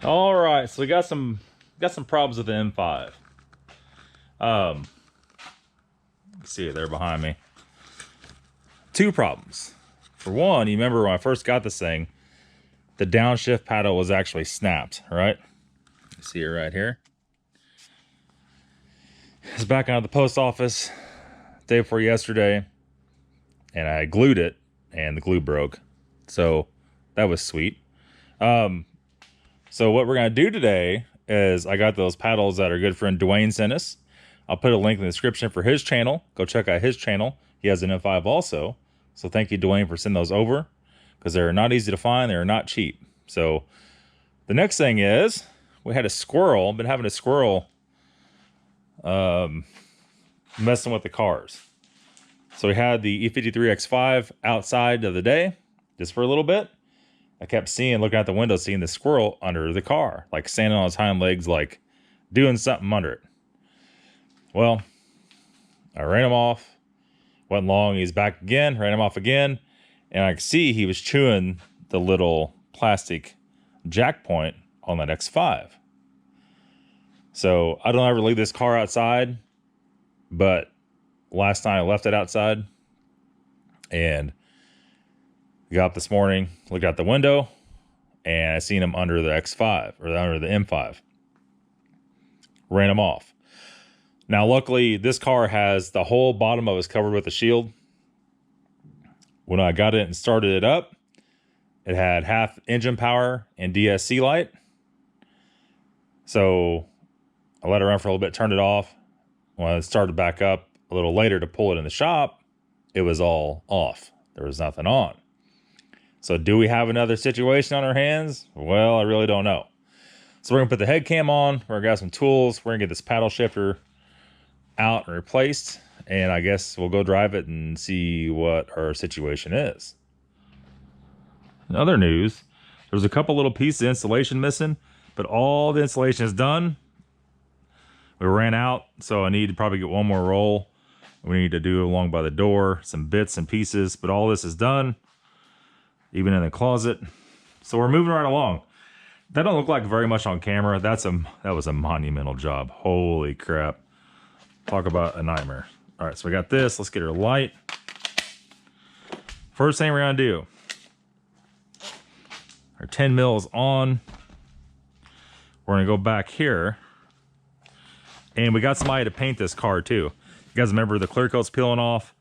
All right, so we got some problems with the M5. See it there behind me. Two problems. For one, you remember when I first got this thing, the downshift paddle was actually snapped, right? You see it right here. I was back out of the post office day before yesterday, and I glued it, and the glue broke. So that was sweet. So what we're gonna do today is I got those paddles that our good friend Dwayne sent us. I'll put a link in the description for his channel. Go check out his channel. He has an M5 also. So thank you, Dwayne, for sending those over, because they're not easy to find. They're not cheap. So the next thing is we had a squirrel. Been having a squirrel messing with the cars. So we had the E53 X5 outside of the day just for a little bit. I kept looking out the window, seeing the squirrel under the car, like standing on his hind legs, like doing something under it. Well, I ran him off. Wasn't long, he's back again, ran him off again. And I could see he was chewing the little plastic jack point on that X5. So I don't ever leave this car outside, but last night I left it outside and got up this morning, looked out the window, and I seen him under the X5 or under the M5. Ran him off. Now, luckily, this car has the whole bottom of it covered with a shield. When I got it and started it up, it had half engine power and DSC light. So I let it run for a little bit, turned it off. When I started back up a little later to pull it in the shop, it was all off. There was nothing on. So do we have another situation on our hands? Well, I really don't know. So we're gonna put the head cam on. We're gonna grab some tools. We're gonna get this paddle shifter out and replaced. And I guess we'll go drive it and see what our situation is. In other news, there's a couple little pieces of insulation missing, but all the insulation is done. We ran out, so I need to probably get one more roll. We need to do along by the door, some bits and pieces, but all this is done, even in the closet. So we're moving right along. That don't look like very much on camera. That was a monumental job. Holy crap. Talk about a nightmare. All right, so we got this. Let's get her light. First thing we're gonna do, our 10 mil is on. We're gonna go back here. And we got somebody to paint this car too. You guys remember the clear coat's peeling off.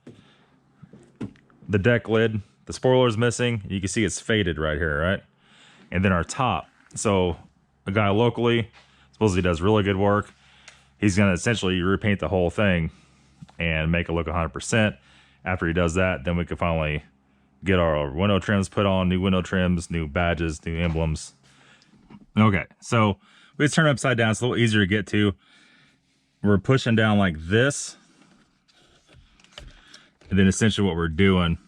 The deck lid, the spoiler's missing. You can see it's faded right here, right? And then our top. So a guy locally, supposedly does really good work. He's gonna essentially repaint the whole thing and make it look 100%. After he does that, then we can finally get our window trims put on, new window trims, new badges, new emblems. Okay, so we just turn it upside down. It's a little easier to get to. We're pushing down like this. And then essentially what we're doing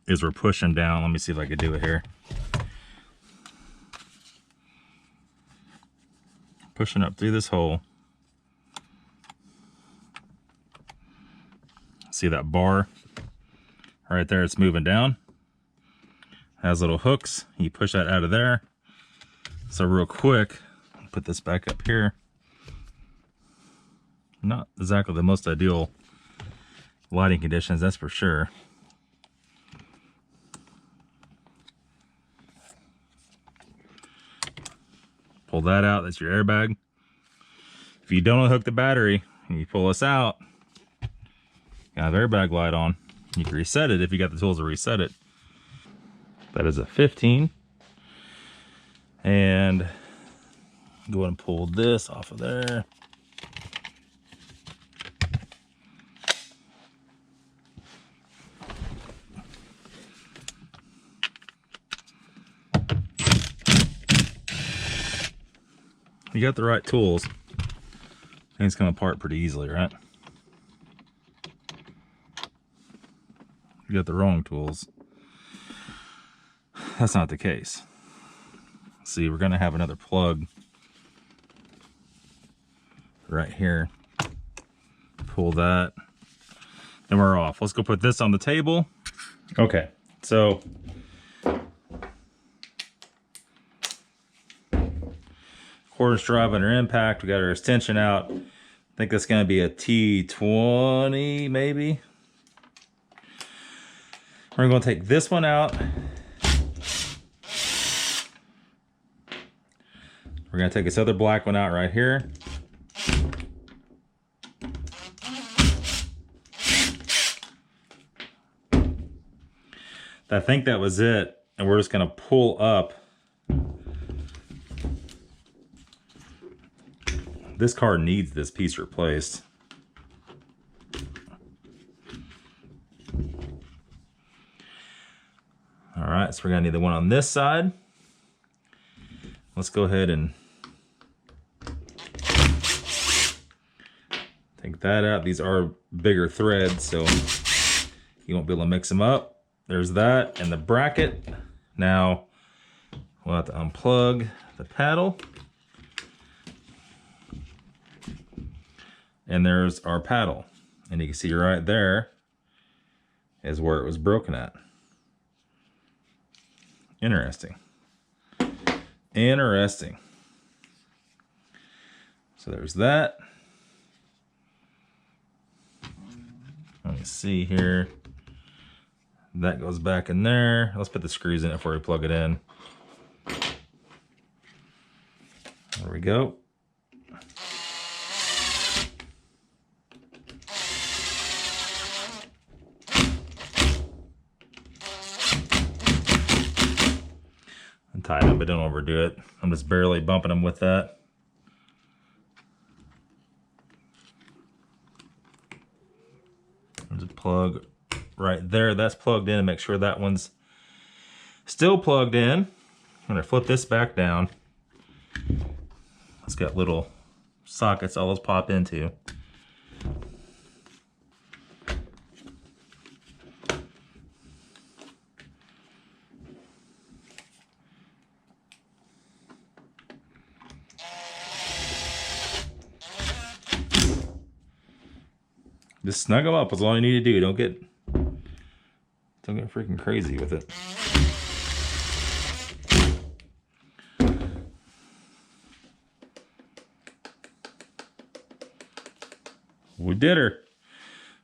is we're pushing down. Let me see if I can do it here. Pushing up through this hole. See that bar right there? It's moving down. Has little hooks. You push that out of there. So real quick, put this back up here. Not exactly the most ideal lighting conditions, that's for sure. Pull that out, that's your airbag. If you don't unhook the battery and you pull this out, you have airbag light on. You can reset it if you got the tools to reset it. That is a 15. And go ahead and pull this off of there. You got the right tools, things come apart pretty easily, right? You got the wrong tools, that's not the case. See, we're gonna have another plug right here. Pull that, and we're off. Let's go put this on the table. Okay, so 4-inch drive under impact. We got our extension out. I think that's going to be a T20 maybe. We're going to take this one out. We're going to take this other black one out right here. I think that was it. And we're just going to pull up. This car needs this piece replaced. All right, so we're going to need the one on this side. Let's go ahead and take that out. These are bigger threads, so you won't be able to mix them up. There's that and the bracket. Now we'll have to unplug the paddle. And there's our paddle. And you can see right there is where it was broken at. Interesting. Interesting. So there's that. Let me see here. That goes back in there. Let's put the screws in it before we plug it in. There we go. I'm tied up, but don't overdo it. I'm just barely bumping them with that. There's a plug right there. That's plugged in, and make sure that one's still plugged in. I'm gonna flip this back down. It's got little sockets all those pop into. Just snug them up is all you need to do. Don't get freaking crazy with it. We did her.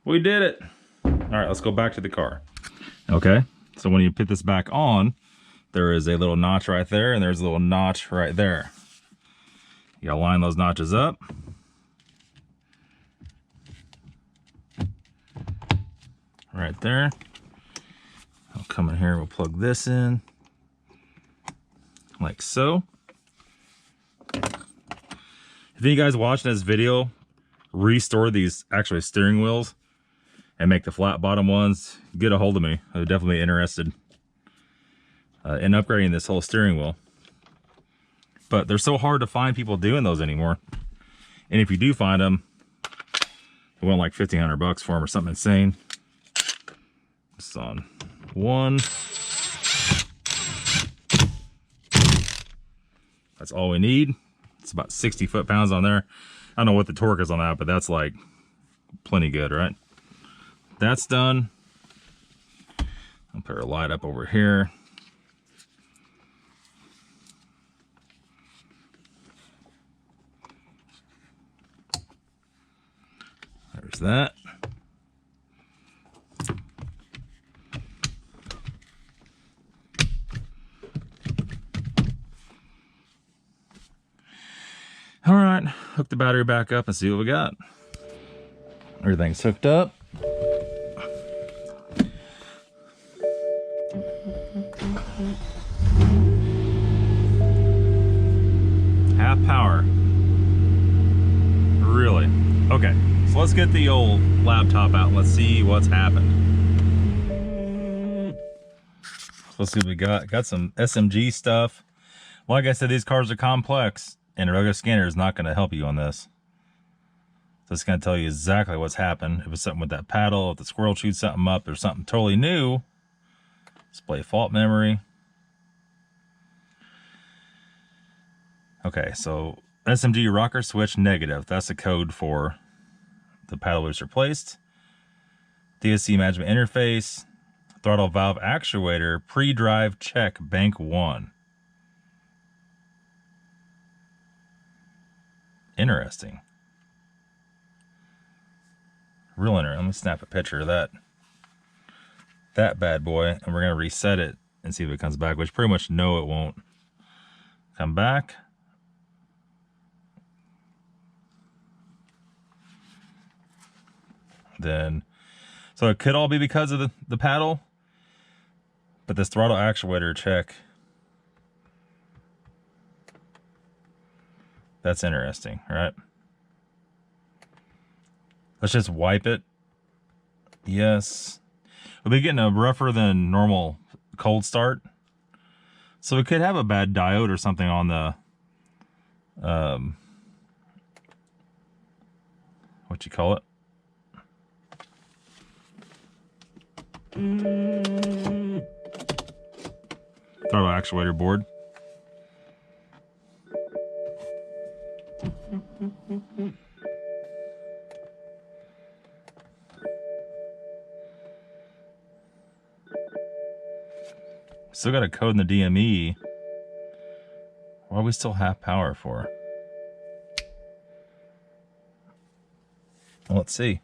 We did it. All right, let's go back to the car. Okay, so when you put this back on, there is a little notch right there, and there's a little notch right there. You gotta line those notches up. Right there. I'll come in here and we'll plug this in like so. If you guys watching this video restore these actually steering wheels and make the flat bottom ones, get a hold of me. I'm definitely interested in upgrading this whole steering wheel. But they're so hard to find people doing those anymore. And if you do find them, you want like $1,500 for them or something insane. It's on one. That's all we need. It's about 60 foot-pounds on there. I don't know what the torque is on that, but that's like plenty good, right? That's done. I'll put our light up over here. There's that. All right, hook the battery back up and see what we got. Everything's hooked up. Half power. Really? Okay, so let's get the old laptop out and let's see what's happened. Let's see what we got. Got some SMG stuff. Like I said, these cars are complex. And a regular scanner is not going to help you on this. So it's going to tell you exactly what's happened. If it's something with that paddle, if the squirrel chewed something up, there's something totally new. Display fault memory. Okay, so SMG rocker switch negative. That's the code for the paddle was replaced. DSC management interface. Throttle valve actuator. Pre-drive check bank 1. Interesting. Real interesting. Let me snap a picture of that bad boy, and we're gonna reset it and see if it comes back, which pretty much no, it won't come back. Then, so it could all be because of the paddle, but this throttle actuator check, that's interesting, right? Let's just wipe it. Yes. We'll be getting a rougher than normal cold start. So we could have a bad diode or something on the, what you call it? Throttle actuator board. Still got a code in the DME. Why are we still half power for? Well, let's see.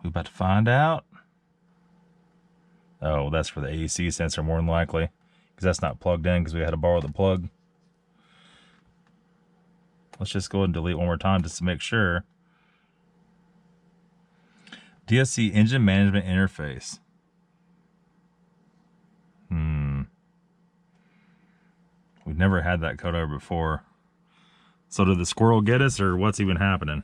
We're about to find out. Oh, that's for the AC sensor more than likely, because that's not plugged in because we had to borrow the plug. Let's just go ahead and delete one more time just to make sure. DSC engine management interface. We've never had that code over before. So did the squirrel get us, or what's even happening?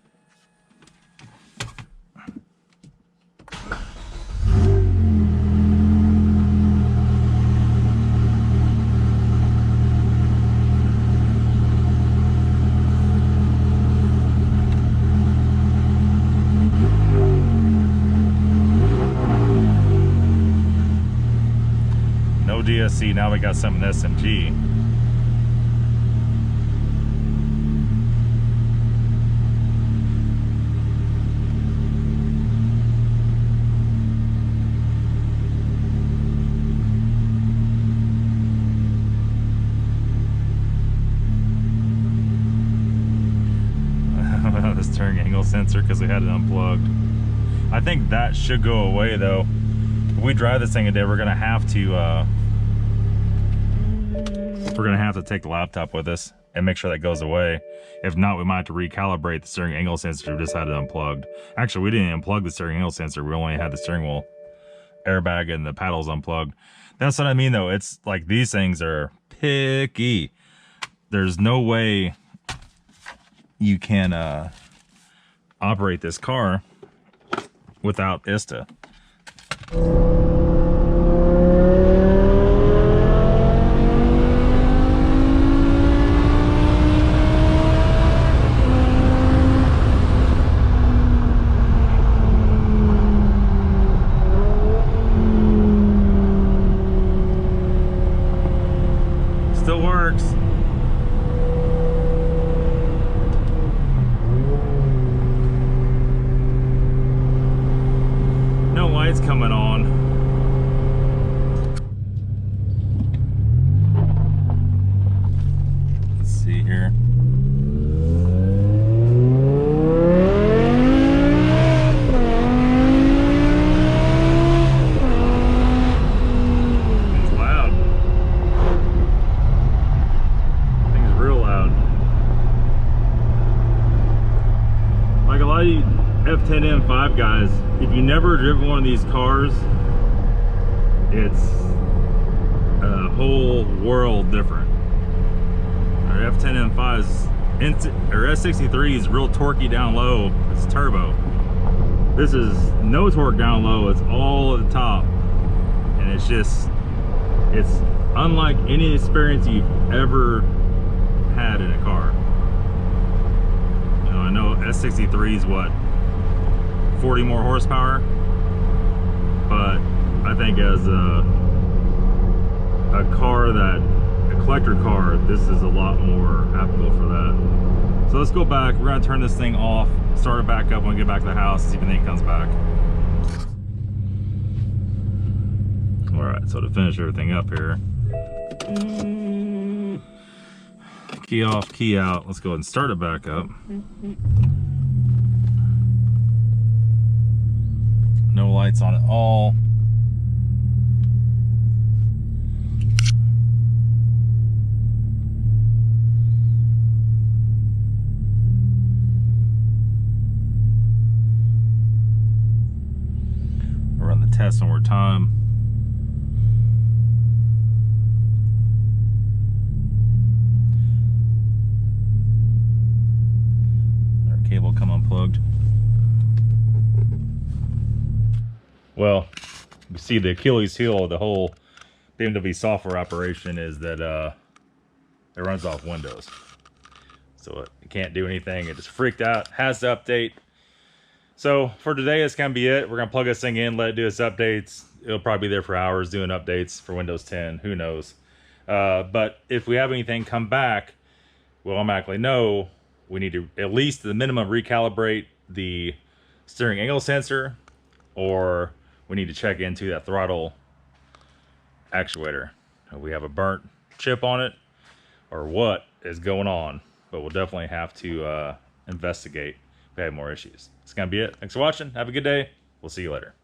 No DSC, now we got something SMG. The steering angle sensor because we had it unplugged. I think that should go away though. If we drive this thing today, we're gonna have to take the laptop with us and make sure that goes away. If not, we might have to recalibrate the steering angle sensor. We just had it unplugged. Actually, we didn't unplug the steering angle sensor. We only had the steering wheel airbag and the paddles unplugged. That's what I mean though. It's like these things are picky. There's no way you can operate this car without ISTA. Still works. No lights coming on. Let's see here. It's loud. Thing's real loud. Like a lot of you F10M5 guys, if you never driven one of these cars, it's a whole world different. Our F10M5's or S63 is real torquey down low. It's turbo. This is no torque down low. It's all at the top, and it's unlike any experience you've ever had in a car. You know, I know S63 is what, 40 more horsepower, but I think as a collector car, this is a lot more applicable for that. So let's go back. We're gonna turn this thing off, start it back up when we get back to the house, see if anything comes back. All right, so to finish everything up here, Key off, key out. Let's go ahead and start it back up. No lights on at all. I'll run the test one more time. Cable come unplugged. Well, you see the Achilles heel of the whole BMW software operation is that it runs off Windows. So it can't do anything. It just freaked out, has to update. So for today, that's gonna be it. We're gonna plug this thing in, let it do its updates. It'll probably be there for hours doing updates for Windows 10, who knows. But if we have anything come back, we'll automatically know we need to at least the minimum recalibrate the steering angle sensor, or we need to check into that throttle actuator. If we have a burnt chip on it or what is going on, but we'll definitely have to investigate if we have more issues. That's gonna be it. Thanks for watching. Have a good day. We'll see you later.